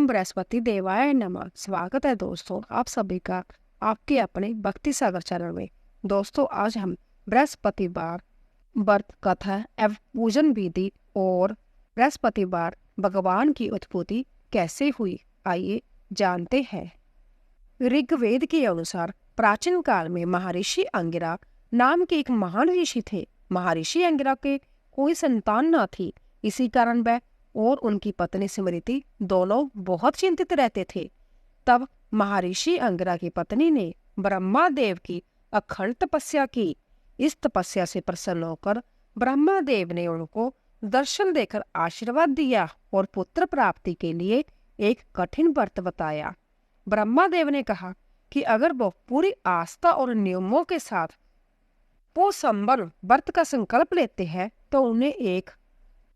ओम बृहस्पति देवाय नमः। स्वागत है दोस्तों आप सभी का आपके अपने भक्ति सागर चैनल में। दोस्तों आज हम बृहस्पतिवार व्रत कथा एवं पूजन विधि और बृहस्पतिवार भगवान की उत्पत्ति कैसे हुई आइए जानते हैं। ऋग्वेद के अनुसार प्राचीन काल में महर्षि अंगिरा नाम के एक महान ऋषि थे। महर्षि अंगिरा के कोई संतान न थी। इसी कारण वह और उनकी पत्नी स्मृति दोनों बहुत चिंतित रहते थे। तब महर्षि अंगिरा की पत्नी ने ब्रह्मा देव की अखंड तपस्या की। इस तपस्या से प्रसन्न होकर ब्रह्मा देव ने उनको दर्शन देकर आशीर्वाद दिया और पुत्र प्राप्ति के लिए एक कठिन व्रत बताया। ब्रह्मा देव ने कहा कि अगर वो पूरी आस्था और नियमों के साथ वो संबंध व्रत का संकल्प लेते हैं तो उन्हें एक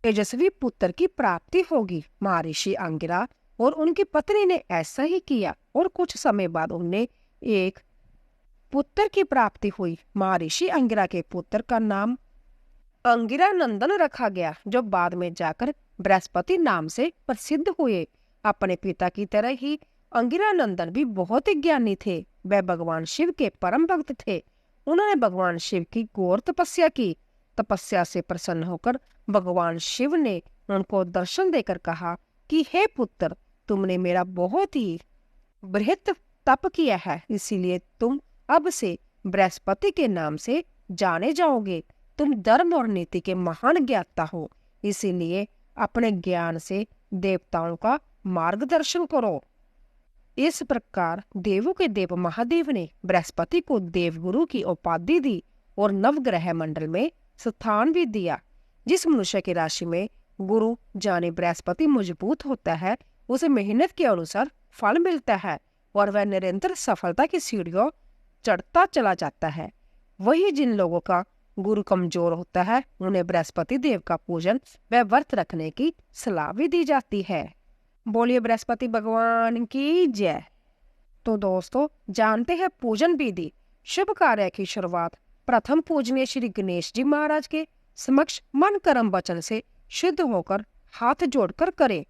तेजस्वी पुत्र की प्राप्ति होगी। महर्षि अंगिरा और उनकी पत्नी ने ऐसा ही किया और कुछ समय बाद उन्हें एक पुत्र की प्राप्ति हुई। महर्षि अंगिरा के पुत्र का नाम अंगिरा नंदन रखा गया, जो बाद में जाकर बृहस्पति नाम से प्रसिद्ध हुए। अपने पिता की तरह ही अंगिरा नंदन भी बहुत ही ज्ञानी थे। वह भगवान शिव के परम भक्त थे। उन्होंने भगवान शिव की घोर तपस्या की। तपस्या से प्रसन्न होकर भगवान शिव ने उनको दर्शन देकर कहा कि हे पुत्र, तुमने मेरा बहुत ही बृहत तप किया है, इसीलिए तुम अब से बृहस्पति के नाम से जाने जाओगे। तुम धर्म और नीति के महान ज्ञाता हो, इसीलिए अपने ज्ञान से देवताओं का मार्गदर्शन करो। इस प्रकार देवों के देव महादेव ने बृहस्पति को देवगुरु की उपाधि दी और नवग्रह मंडल में स्थान भी दिया। जिस मनुष्य की राशि में गुरु जाने बृहस्पति मजबूत होता है, उसे मेहनत के अनुसार फल मिलता है और वह निरंतर सफलता की सीढ़ियों चढ़ता चला जाता है। वही जिन लोगों का गुरु कमजोर होता है, उन्हें बृहस्पति देव का पूजन व व्रत रखने की सलाह भी दी जाती है। बोलिए बृहस्पति भगवान की जय। तो दोस्तों जानते हैं पूजन विधि। शुभ कार्य की शुरुआत प्रथम पूजनीय श्री गणेश जी महाराज के समक्ष मन कर्म वचन से शुद्ध होकर हाथ जोड़कर करें।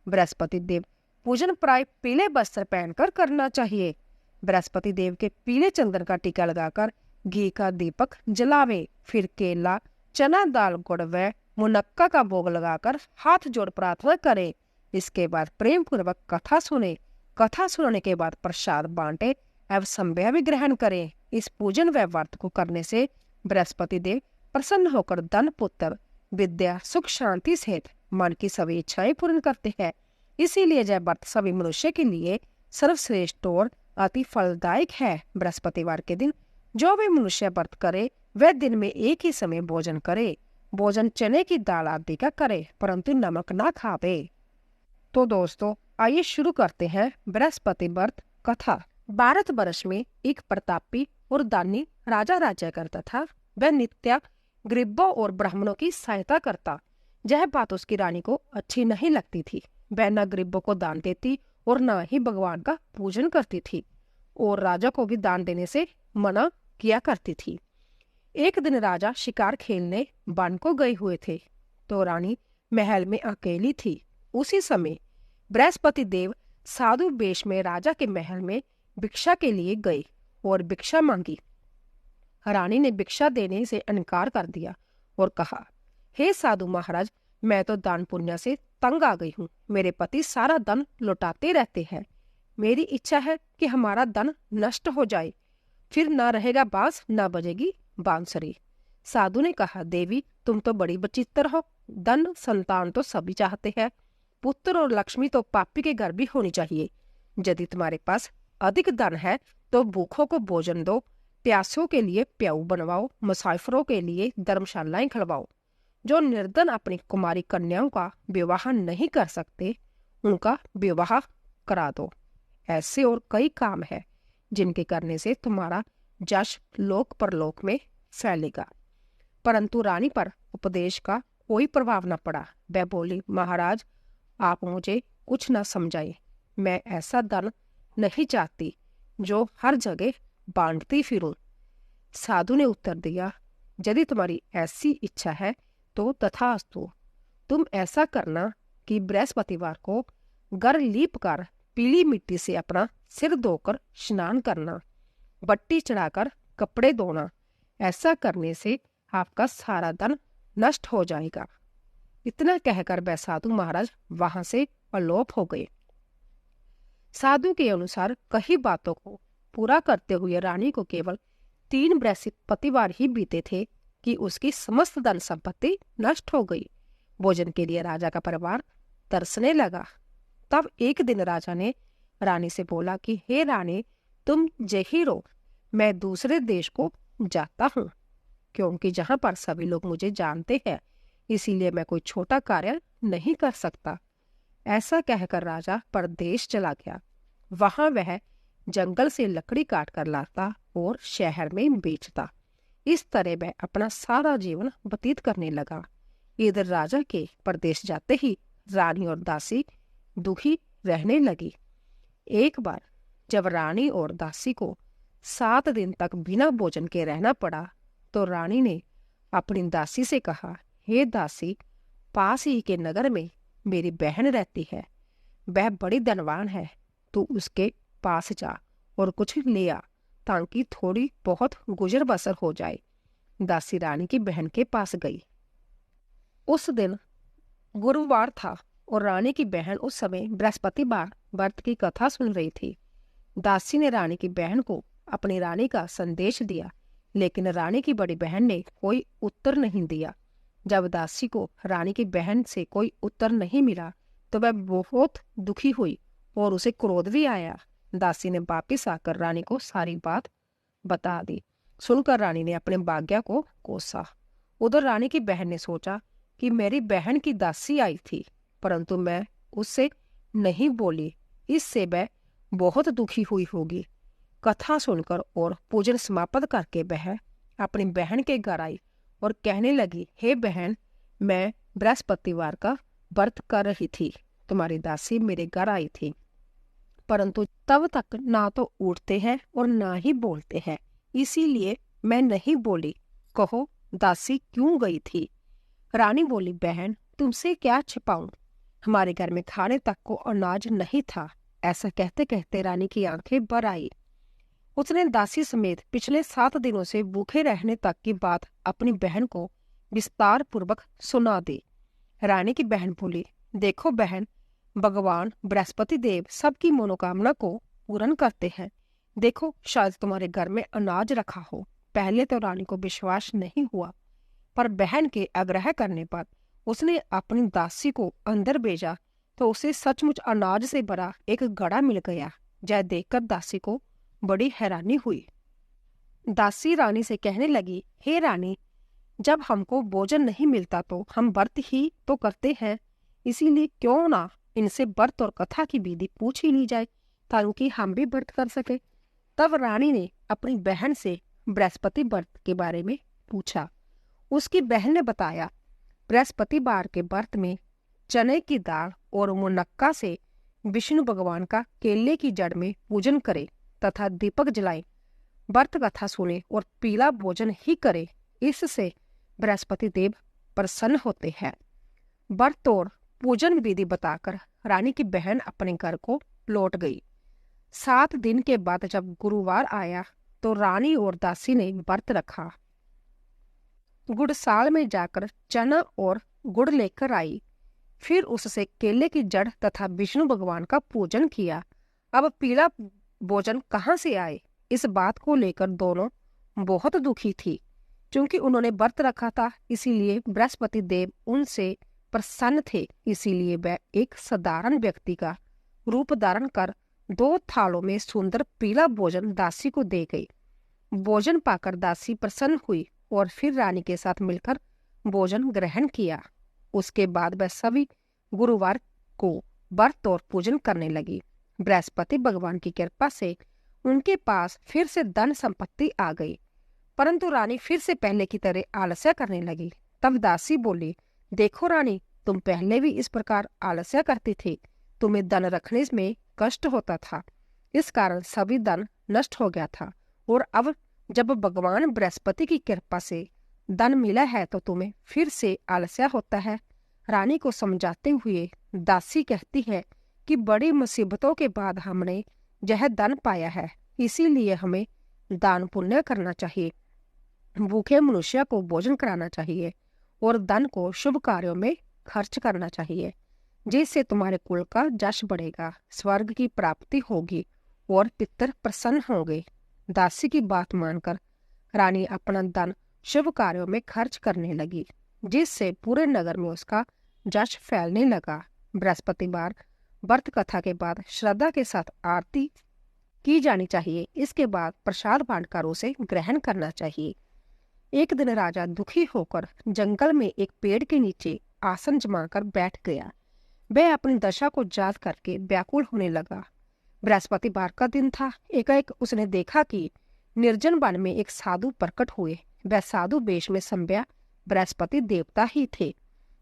बृहस्पति देव पूजन प्राय पीले वस्त्र पहनकर करना चाहिए। बृहस्पति देव के पीले चंदन का टीका लगाकर घी का दीपक जलावे। फिर केला, चना दाल, गुड़ व मुनक्का का भोग लगाकर हाथ जोड़ प्रार्थना करें। इसके बाद प्रेम पूर्वक कथा सुने। कथा सुनने के बाद प्रसाद बांटे एवं संध्या भी ग्रहण करें। इस पूजन व व्रत को करने से बृहस्पति देव प्रसन्न होकर धन, पुत्र, विद्या, सुख, शांति सहित मन की सभी इच्छाएं पूर्ण करते हैं। इसीलिए यह व्रत सभी मनुष्य के लिए सर्वश्रेष्ठ और अति फलदायक है। बृहस्पतिवार के दिन जो भी मनुष्य व्रत करे वह दिन में एक ही समय भोजन करे। भोजन चने की दाल आदि का करे, परंतु नमक ना खावे। तो दोस्तों आइए शुरू करते हैं बृहस्पति व्रत कथा। भारत वर्ष में एक प्रतापी और दानी राजा राज्य करता था। वह नित्य गरीबों और ब्राह्मणों की सहायता करता। यह बात उसकी रानी को अच्छी नहीं लगती थी। वह न गरीबों को दान देती और न ही भगवान का पूजन करती थी और राजा को भी दान देने से मना किया करती थी। एक दिन राजा शिकार खेलने वन को गए हुए थे तो रानी महल में अकेली थी। उसी समय बृहस्पति देव साधु वेश में राजा के महल में भिक्षा के लिए गए और भिक्षा मांगी। रानी ने भिक्षा देने से इनकार कर दिया और कहा, हे साधु महाराज, मैं तो दान पुण्य से तंग आ गई हूँ। मेरे पति सारा धन लुटाते रहते हैं। मेरी इच्छा है कि हमारा धन नष्ट हो जाए, फिर न रहेगा बांस न बजेगी बांसुरी। साधु ने कहा, देवी तुम तो बड़ी बचित्र हो। धन संतान तो सभी चाहते हैं, पुत्र और लक्ष्मी तो पापी के घर भी होनी चाहिए। यदि तुम्हारे पास अधिक धन है तो भूखों को भोजन दो, प्यासों के लिए प्याऊ बनवाओ, मुसाफिरों के लिए धर्मशालाएं खिलवाओ। जो निर्धन अपनी कुमारी कन्याओं का विवाह नहीं कर सकते उनका विवाह करा दो। ऐसे और कई काम है जिनके करने से तुम्हारा यश लोक परलोक में फैलेगा। परंतु रानी पर उपदेश का कोई प्रभाव न पड़ा। वह बोली, महाराज आप मुझे कुछ न समझाए। मैं ऐसा धन नहीं चाहती जो हर जगह बांटती फिरूं। साधु ने उत्तर दिया, यदि तुम्हारी ऐसी इच्छा है तो तथास्तु। तुम ऐसा करना कि बृहस्पतिवार को घर लीप कर पीली मिट्टी से अपना सिर धोकर स्नान करना, बट्टी चढ़ाकर कपड़े धोना। ऐसा करने से आपका सारा धन नष्ट हो जाएगा। इतना कहकर वह साधु महाराज वहां से अलोप हो गए। साधु के अनुसार कई बातों को पूरा करते हुए रानी को केवल 3 बृहस्पतिवार ही बीते थे कि उसकी समस्त धन संपत्ति नष्ट हो गई। भोजन के लिए राजा का परिवार तरसने लगा। तब एक दिन राजा ने रानी से बोला कि हे रानी, तुम यहीं रहो, मैं दूसरे देश को जाता हूँ, क्योंकि जहां पर सभी लोग मुझे जानते हैं, इसीलिए मैं कोई छोटा कार्य नहीं कर सकता। ऐसा कहकर राजा परदेश चला गया। वहां वह जंगल से लकड़ी काट कर लाता और शहर में बेचता। इस तरह वह अपना सारा जीवन व्यतीत करने लगा। इधर राजा के परदेश जाते ही रानी और दासी दुखी रहने लगी। एक बार जब रानी और दासी को 7 दिन तक बिना भोजन के रहना पड़ा, तो रानी ने अपनी दासी से कहा, हे दासी, पास ही के नगर में मेरी बहन रहती है, वह बड़ी धनवान है, तू उसके पास जा और कुछ ले आ, ताकि थोड़ी बहुत गुजर बसर हो जाए। दासी रानी की बहन के पास गई। उस दिन गुरुवार था और रानी की बहन उस समय बृहस्पतिवार व्रत की कथा सुन रही थी। दासी ने रानी की बहन को अपनी रानी का संदेश दिया, लेकिन रानी की बड़ी बहन ने कोई उत्तर नहीं दिया। जब दासी को रानी की बहन से कोई उत्तर नहीं मिला, तो वह बहुत दुखी हुई और उसे क्रोध भी आया। दासी ने वापिस आकर रानी को सारी बात बता दी। सुनकर रानी ने अपने भाग्य को कोसा। उधर रानी की बहन ने सोचा कि मेरी बहन की दासी आई थी, परंतु मैं उससे नहीं बोली, इससे वह बहुत दुखी हुई होगी। कथा सुनकर और पूजन समाप्त करके वह अपनी बहन के घर आई और कहने लगी, हे बहन, मैं बृहस्पतिवार का व्रत कर रही थी, तुम्हारी दासी मेरे घर आई थी, परंतु तब तक ना तो उठते हैं और ना ही बोलते हैं, इसीलिए मैं नहीं बोली। कहो दासी क्यों गई थी? रानी बोली, बहन, तुमसे क्या छिपाऊं, हमारे घर में खाने तक को अनाज नहीं था। ऐसा कहते कहते रानी की आंखें भर आई। उसने दासी समेत पिछले 7 दिनों से भूखे रहने तक की बात अपनी बहन को विस्तार पूर्वक सुना दी। रानी की बहन बोली, देखो बहन, भगवान बृहस्पति देव सबकी मनोकामना को पूर्ण करते हैं। देखो, शायद तुम्हारे घर में अनाज रखा हो। पहले तो रानी को विश्वास नहीं हुआ, पर बहन के आग्रह करने पर उसने अपनी दासी को अंदर भेजा, तो उसे सचमुच अनाज से भरा एक घड़ा मिल गया। यह देखकर दासी को बड़ी हैरानी हुई। दासी रानी से कहने लगी, हे रानी, जब हमको भोजन नहीं मिलता तो हम व्रत ही तो करते हैं, इसीलिए क्यों ना इनसे व्रत और कथा की विधि पूछ ही ली जाए, ताकि हम भी व्रत कर सके। तब रानी ने अपनी बहन से बृहस्पति व्रत के बारे में पूछा। उसकी बहन ने बताया, बृहस्पतिवार के व्रत में चने की दाल और मुनक्का से विष्णु भगवान का केले की जड़ में पूजन करे तथा दीपक जलाए, व्रत कथा सुने और पीला भोजन ही करे, इससे बृहस्पति देव प्रसन्न होते हैं। व्रत और पूजन विधि बताकर रानी की बहन अपने घर को लौट गई। 7 दिन के बाद जब गुरुवार आया, तो रानी और दासी ने व्रत रखा। गुड़साल में जाकर चना और गुड़ लेकर आई, फिर उससे केले की जड़ तथा विष्णु भगवान का पूजन किया। अब पीला भोजन कहाँ से आए, इस बात को लेकर दोनों बहुत दुखी थी। क्योंकि उन्होंने व्रत रखा था, इसीलिए बृहस्पति देव उनसे प्रसन्न थे। इसीलिए वह एक साधारण व्यक्ति का रूप धारण कर 2 थालों में सुंदर पीला भोजन दासी को दे गई। भोजन पाकर दासी प्रसन्न हुई और फिर रानी के साथ मिलकर भोजन ग्रहण किया। उसके बाद वह सभी गुरुवार को व्रत और पूजन करने लगी। बृहस्पति भगवान की कृपा से उनके पास फिर से धन संपत्ति आ गई, परंतु रानी फिर से पहले की तरह आलस्य करने लगी। तब दासी बोली, देखो रानी, तुम पहले भी इस प्रकार आलस्य करती थी, तुम्हें धन रखने में कष्ट होता था, इस कारण सभी धन नष्ट हो गया था, और अब जब भगवान बृहस्पति की कृपा से धन मिला है तो तुम्हें फिर से आलस्य होता है। रानी को समझाते हुए दासी कहती है कि बड़ी मुसीबतों के बाद हमने यह धन पाया है, इसीलिए हमें दान पुण्य करना चाहिए, भूखे मनुष्य को भोजन कराना चाहिए और धन को शुभ कार्यों में खर्च करना चाहिए, जिससे तुम्हारे कुल का यश बढ़ेगा, स्वर्ग की प्राप्ति होगी और पितर प्रसन्न होंगे। दासी की बात मानकर रानी अपना धन शुभ कार्यों में खर्च करने लगी, जिससे पूरे नगर में उसका यश फैलने लगा। बृहस्पतिवार व्रत कथा के बाद श्रद्धा के साथ आरती की जानी चाहिए। इसके बाद प्रसाद बांटकर उसे ग्रहण करना चाहिए। एक दिन राजा दुखी होकर जंगल में एक पेड़ के नीचे आसन जमाकर बैठ गया। वह अपनी दशा को याद करके व्याकुल होने लगा। बृहस्पतिवार का दिन था। एकाएक उसने देखा कि निर्जन वन में एक साधु प्रकट हुए। वह साधु वेश में संभ्या बृहस्पति देवता ही थे।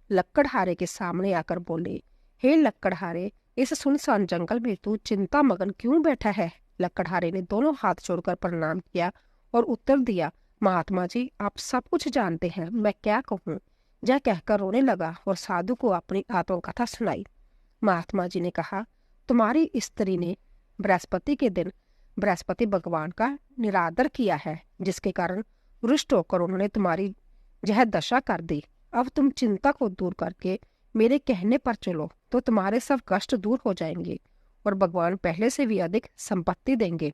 लक्कड़हारे के सामने आकर बोले, हे लक्कड़हारे, इस सुनसान जंगल में तू चिंता मगन क्यों बैठा है? लक्कड़हारे ने दोनों हाथ जोड़कर प्रणाम किया और उत्तर दिया, महात्मा जी, आप सब कुछ जानते हैं, मैं क्या कहूँ? यह कहकर रोने लगा और साधु को अपनी आत्मकथा सुनाई। महात्मा जी ने कहा, तुम्हारी स्त्री ने बृहस्पति के दिन बृहस्पति भगवान का निरादर किया है, जिसके कारण रुष्ट होकर उन्होंने तुम्हारी यह दशा कर दी। अब तुम चिंता को दूर करके मेरे कहने पर चलो तो तुम्हारे सब कष्ट दूर हो जाएंगे और भगवान पहले से भी अधिक संपत्ति देंगे।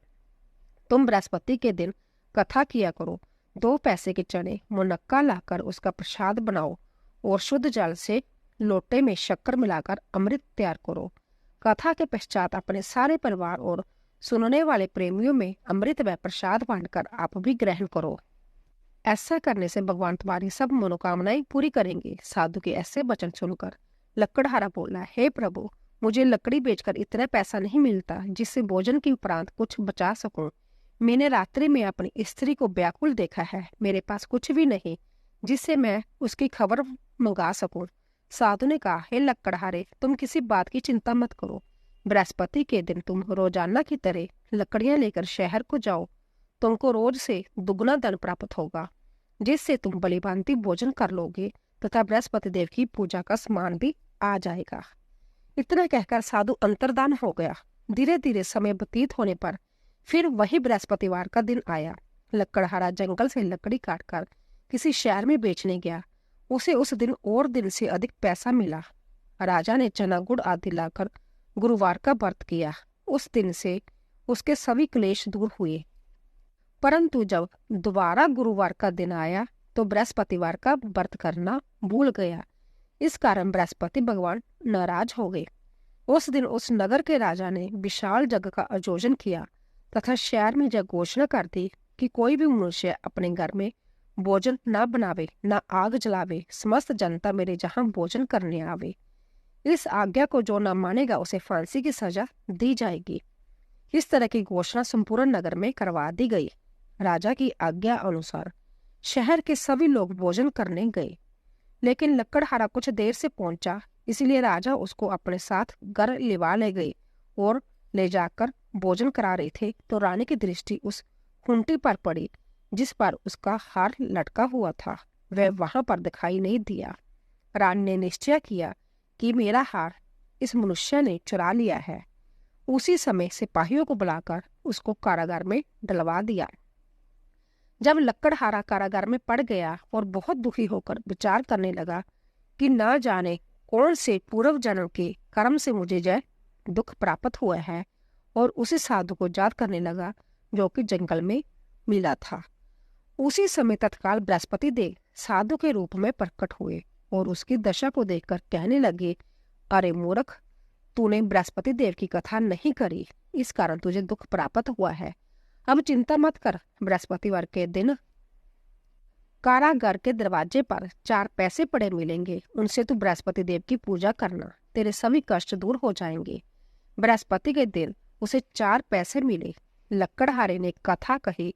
तुम बृहस्पति के दिन कथा किया करो। 2 पैसे के चने मुनक्का लाकर उसका प्रसाद बनाओ और शुद्ध जल से लोटे में शक्कर मिलाकर अमृत तैयार करो। कथा के पश्चात अपने सारे परिवार और सुनने वाले प्रेमियों में अमृत व प्रसाद बांटकर आप भी ग्रहण करो। ऐसा करने से भगवान तुम्हारी सब मनोकामनाएं पूरी करेंगे। साधु के ऐसे वचन सुनकर लक्कड़हारा बोला, हे प्रभु, मुझे लकड़ी बेचकर इतना पैसा नहीं मिलता जिससे भोजन के उपरांत कुछ बचा सकूं। मैंने रात्रि में अपनी स्त्री को व्याकुल देखा है। मेरे पास कुछ भी नहीं जिससे मैं उसकी खबर मंगा सकूं। साधु ने कहा, हे लक्कड़हारे, तुम किसी बात की चिंता मत करो। बृहस्पति के दिन तुम रोजाना की तरह लकड़ियां लेकर शहर को जाओ। तुमको रोज से दुगना धन प्राप्त होगा, जिससे तुम बलिभांति भोजन कर लोगे तथा बृहस्पति देव की पूजा का सामान भी आ जाएगा। इतना कहकर साधु अंतर्धान हो गया। धीरे धीरे समय व्यतीत होने पर फिर वही बृहस्पतिवार का दिन आया। लक्कड़हारा जंगल से लकड़ी काटकर किसी शहर में बेचने गया। उसे उस दिन और दिन से अधिक पैसा मिला। राजा ने चना गुड़ आदि लाकर गुरुवार का व्रत किया। उस दिन से उसके सभी क्लेश दूर हुए। परंतु जब दोबारा गुरुवार का दिन आया तो बृहस्पतिवार का व्रत करना भूल गया। इस कारण बृहस्पति भगवान नाराज हो गए। उस दिन उस नगर के राजा ने विशाल यज्ञ का आयोजन किया तथा शहर में यह घोषणा कर दी कि कोई भी मनुष्य अपने घर में भोजन न बनावे, न आग जलावे। समस्त जनता मेरे जहां भोजन करने आवे। इस आज्ञा को जो न मानेगा उसे फांसी की सजा दी जाएगी। इस तरह की घोषणा संपूर्ण नगर में करवा दी गई। राजा की आज्ञा अनुसार शहर के सभी लोग भोजन करने गए, लेकिन लक्कड़हारा कुछ देर से पहुंचा, इसलिए राजा उसको अपने साथ घर लिवा ले गए और ले जाकर भोजन करा रहे थे तो रानी की दृष्टि उस खूंटी पर पड़ी जिस पर उसका हार लटका हुआ था। वह वहां पर दिखाई नहीं दिया। रानी ने निश्चय किया कि मेरा हार इस मनुष्य ने चुरा लिया है। उसी समय सिपाहियों को बुलाकर उसको कारागार में डलवा दिया। जब लक्कड़हारा कारागार में पड़ गया और बहुत दुखी होकर विचार करने लगा कि न जाने कौन से पूर्व जन्म के कर्म से मुझे यह दुख प्राप्त हुआ है, और उसी साधु को याद करने लगा जो कि जंगल में मिला था। उसी समय तत्काल बृहस्पति देव साधु के रूप में प्रकट हुए और उसकी दशा को देखकर कहने लगे, अरे मूर्ख, तूने बृहस्पति देव की कथा नहीं करी, इस कारण तुझे दुख प्राप्त हुआ है। अब चिंता मत कर। बृहस्पतिवार के दिन कारागार के दरवाजे पर 4 पैसे पड़े मिलेंगे, उनसे तू बृहस्पति देव की पूजा करना, तेरे सभी कष्ट दूर हो जाएंगे। बृहस्पति के दिन उसे 4 पैसे मिले। लक्कड़हारे ने कथा कही।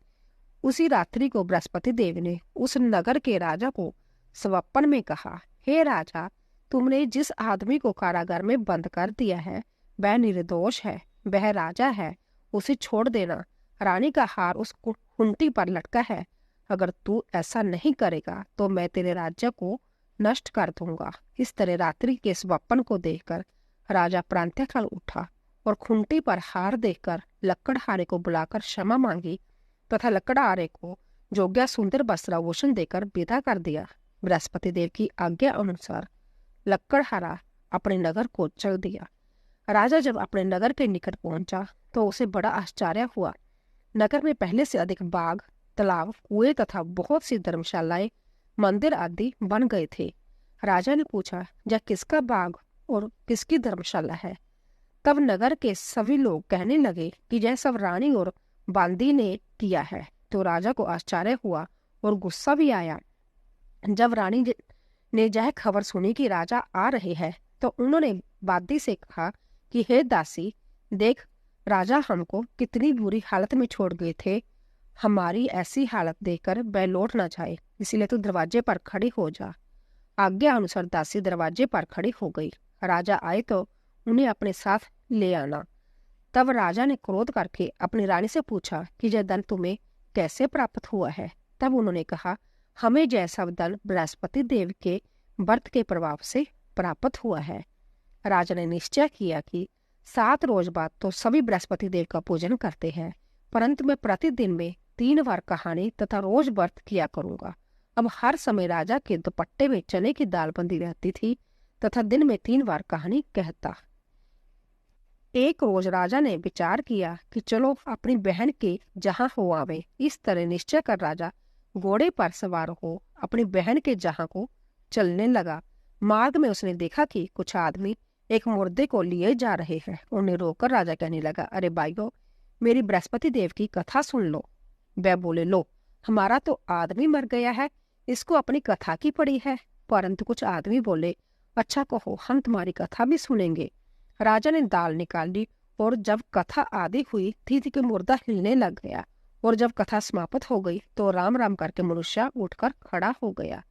उसी रात्रि को बृहस्पति देव ने उस नगर के राजा को स्वप्न में कहा, हे राजा, तुमने जिस आदमी को कारागार में बंद कर दिया है वह निर्दोष है, वह राजा है, उसे छोड़ देना। रानी का हार उस खूंटी पर लटका है। अगर तू ऐसा नहीं करेगा तो मैं तेरे राज्य को नष्ट कर दूंगा। इस तरह रात्रि के स्वप्न को देखकर राजा प्रांतःकाल उठा और खूंटी पर हार देखकर लकड़हारे को बुलाकर क्षमा मांगी तथा लकड़हारे को जोग्या सुंदर वस्त्राभूषण देकर विदा कर दिया। बृहस्पति देव की आज्ञा अनुसार लकड़हारा अपने नगर को चल दिया। राजा जब अपने नगर के निकट पहुंचा तो उसे बड़ा आश्चर्य हुआ। नगर में पहले से अधिक बाग, तालाब, कुएं तथा बहुत सी धर्मशालाएं, मंदिर आदि बन गए थे। राजा ने पूछा, यह किसका बाग और किसकी धर्मशाला है? तब नगर के सभी लोग कहने लगे कि यह सब रानी और बांदी ने किया है। तो राजा को आश्चर्य हुआ और गुस्सा भी आया। जब रानी ने यह खबर सुनी कि राजा आ रहे हैं तो उन्होंने बांदी से कहा कि हे दासी, देख, राजा हमको कितनी बुरी हालत में छोड़ गए थे। हमारी ऐसी हालत देखकर वह लौट ना जाए, इसलिए तू दरवाजे पर खड़ी हो जा। आज्ञा अनुसार दासी दरवाजे पर खड़ी हो गई। राजा आए तो उन्हें अपने साथ ले आना। तब राजा ने क्रोध करके अपनी रानी से पूछा कि यह धन तुम्हें कैसे प्राप्त हुआ है? तब उन्होंने कहा, हमें यह सब धन बृहस्पति देव के व्रत के प्रभाव से प्राप्त हुआ है। राजा ने निश्चय किया कि 7 रोज बाद तो सभी बृहस्पति देव का पूजन करते हैं, परंतु मैं प्रतिदिन में 3 बार कहानी तथा रोज व्रत किया करूंगा। अब हर समय राजा के दुपट्टे में चने की दाल बंधी रहती थी तथा दिन में 3 बार कहानी कहता। एक रोज राजा ने विचार किया कि चलो अपनी बहन के जहां हो आवे। इस तरह निश्चय कर राजा घोड़े पर सवार हो अपनी बहन के जहां को चलने लगा। मार्ग में उसने देखा कि कुछ आदमी एक मुर्दे को लिए जा रहे हैं। उन्हें रोककर राजा कहने लगा, अरे भाइयों, मेरी बृहस्पति देव की कथा सुन लो। वह बोले, लो, हमारा तो आदमी मर गया है, इसको अपनी कथा की पड़ी है। परंतु कुछ आदमी बोले, अच्छा कहो, हम तुम्हारी कथा भी सुनेंगे। राजा ने दाल निकाली और जब कथा आदि हुई थी कि मुर्दा हिलने लग गया, और जब कथा समाप्त हो गई तो राम राम करके मनुष्य उठकर खड़ा हो गया।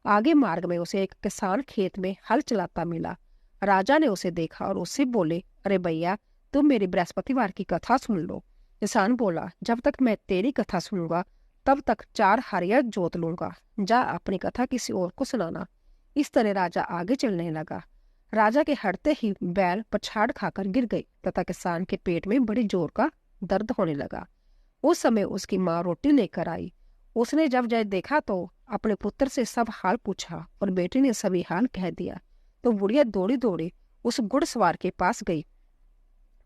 आगे मार्ग में उसे एक किसान खेत में हल चलाता मिला। राजा ने उसे देखा और उससे बोले, अरे भैया, तुम मेरी बृहस्पतिवार की कथा सुन लो। किसान बोला, जब तक मैं तेरी कथा सुनूंगा तब तक 4 हरियर जोत लूंगा। जा अपनी कथा किसी और को सुनाना। इस तरह राजा आगे चलने लगा। राजा के हटते ही बैल पछाड़ खाकर गिर गई तथा किसान के पेट में बड़ी जोर का दर्द होने लगा। उस समय उसकी माँ रोटी लेकर आई। उसने जब यह देखा तो अपने पुत्र से सब हाल पूछा और बेटी ने सभी हाल कह दिया। तो बुढ़िया दौड़ी दौड़ी उस घुड़सवार के पास गई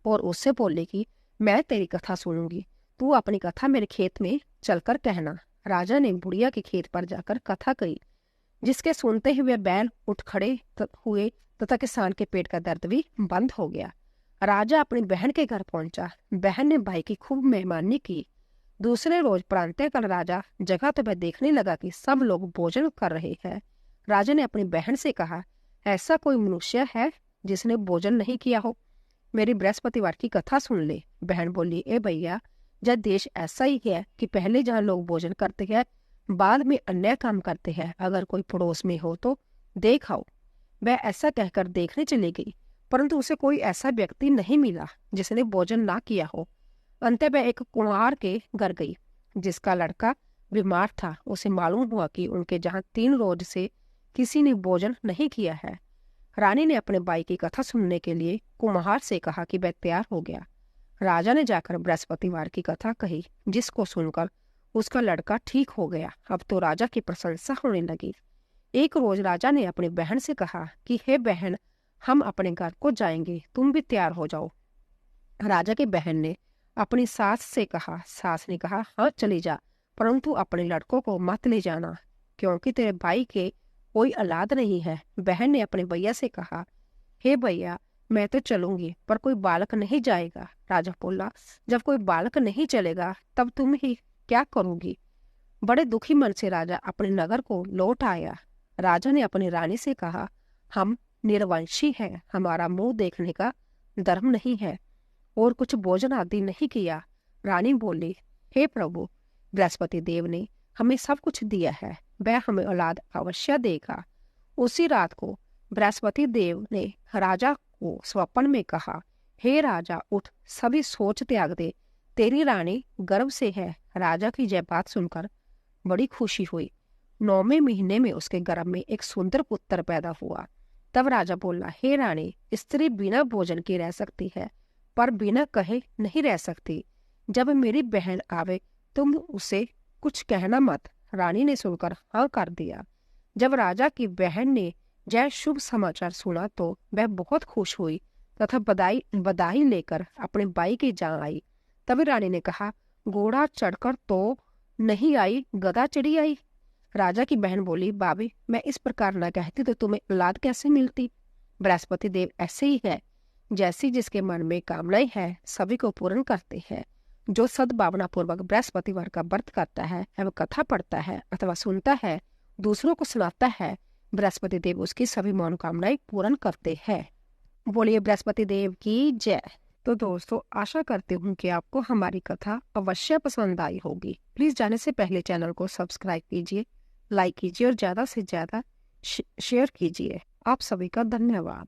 और उससे बोली कि मैं तेरी कथा सुनूंगी, तू अपनी कथा मेरे खेत में चलकर कहना। राजा ने बुढ़िया के खेत पर जाकर कथा कही, जिसके सुनते ही वे बैल उठ खड़े हुए तथा किसान के पेट का दर्द भी बंद हो गया। राजा अपनी बहन के घर पहुंचा। बहन ने भाई की खूब मेहमानी की। दूसरे रोज प्रातःकाल राजा जगह तो वह देखने लगा कि सब लोग भोजन कर रहे हैं। राजा ने अपनी बहन से कहा, ऐसा कोई मनुष्य है जिसने भोजन नहीं किया हो? मेरी बृहस्पतिवार की कथा सुन ले। बहन बोली, ए भैया, जब देश ऐसा ही है कि पहले जहाँ लोग भोजन करते हैं बाद में अन्य काम करते हैं। अगर कोई पड़ोस में हो तो देख आओ। वह ऐसा कहकर देखने चली गई, परंतु उसे कोई ऐसा व्यक्ति नहीं मिला जिसने भोजन ना किया हो। अंत वह एक कुम्हार के घर गई जिसका लड़का बीमार था। उसे मालूम हुआ कि उनके जहाँ 3 रोज से किसी ने भोजन नहीं किया है। रानी ने अपने भाई की कथा सुनने के लिए कुम्हार से कहा कि वह तैयार हो गया। राजा ने जाकर बृहस्पतिवार की कथा कही, जिसको सुनकर उसका लड़का ठीक हो गया। अब तो राजा की प्रशंसा होने लगी। एक रोज राजा ने अपनी बहन से कहा कि हे बहन, हम अपने घर को जाएंगे, तुम भी तैयार हो जाओ। राजा की बहन ने अपनी सास से कहा। सास ने कहा, हाँ चली जा, परंतु अपने लड़कों को मत ले जाना, क्योंकि तेरे भाई के कोई औलाद नहीं है। बहन ने अपने भैया से कहा, हे भैया, मैं तो चलूंगी पर कोई बालक नहीं जाएगा। राजा बोला, जब कोई बालक नहीं चलेगा तब तुम ही क्या करोगी? बड़े दुखी मन से राजा अपने नगर को लौट आया। राजा ने अपनी रानी से कहा, हम निर्वंशी हैं, हमारा मुंह देखने का धर्म नहीं है और कुछ भोजन आदि नहीं किया। रानी बोली, हे प्रभु, बृहस्पति देव ने हमें सब कुछ दिया है, वह हमें औलाद अवश्य देगा। उसी रात को बृहस्पति देव ने राजा को स्वप्न में कहा, हे राजा, उठ, सभी सोच त्याग दे, तेरी रानी गर्भ से है। राजा की यह बात सुनकर बड़ी खुशी हुई। 9वें महीने में उसके गर्भ में एक सुंदर पुत्र पैदा हुआ। तब राजा बोला, हे रानी, स्त्री बिना भोजन के रह सकती है, पर बिना कहे नहीं रह सकती। जब मेरी बहन आवे तुम उसे कुछ कहना मत। रानी ने सुनकर हाँ कर दिया। जब राजा की बहन ने यह शुभ समाचार सुना तो वह बहुत खुश हुई तथा बधाई लेकर अपने भाई की जा आई। तभी रानी ने कहा, घोड़ा चढ़कर तो नहीं आई, गधा चढ़ी आई। राजा की बहन बोली, भाभी, मैं इस प्रकार न कहती तो तुम्हें औलाद कैसे मिलती। बृहस्पति देव ऐसे ही है, जैसी जिसके मन में कामनाएं है सभी को पूर्ण करते हैं। जो सद्भावना पूर्वक बृहस्पतिवार का व्रत करता है एवं कथा पढ़ता है अथवा सुनता है, दूसरों को सुनाता है, बृहस्पति देव उसकी सभी मनोकामनाएं पूर्ण करते हैं। बोलिए बृहस्पति देव की जय। तो दोस्तों, आशा करती हूँ कि आपको हमारी कथा अवश्य पसंद आई होगी। प्लीज जाने से पहले चैनल को सब्सक्राइब कीजिए, लाइक कीजिए और ज्यादा से ज्यादा शेयर कीजिए। आप सभी का धन्यवाद।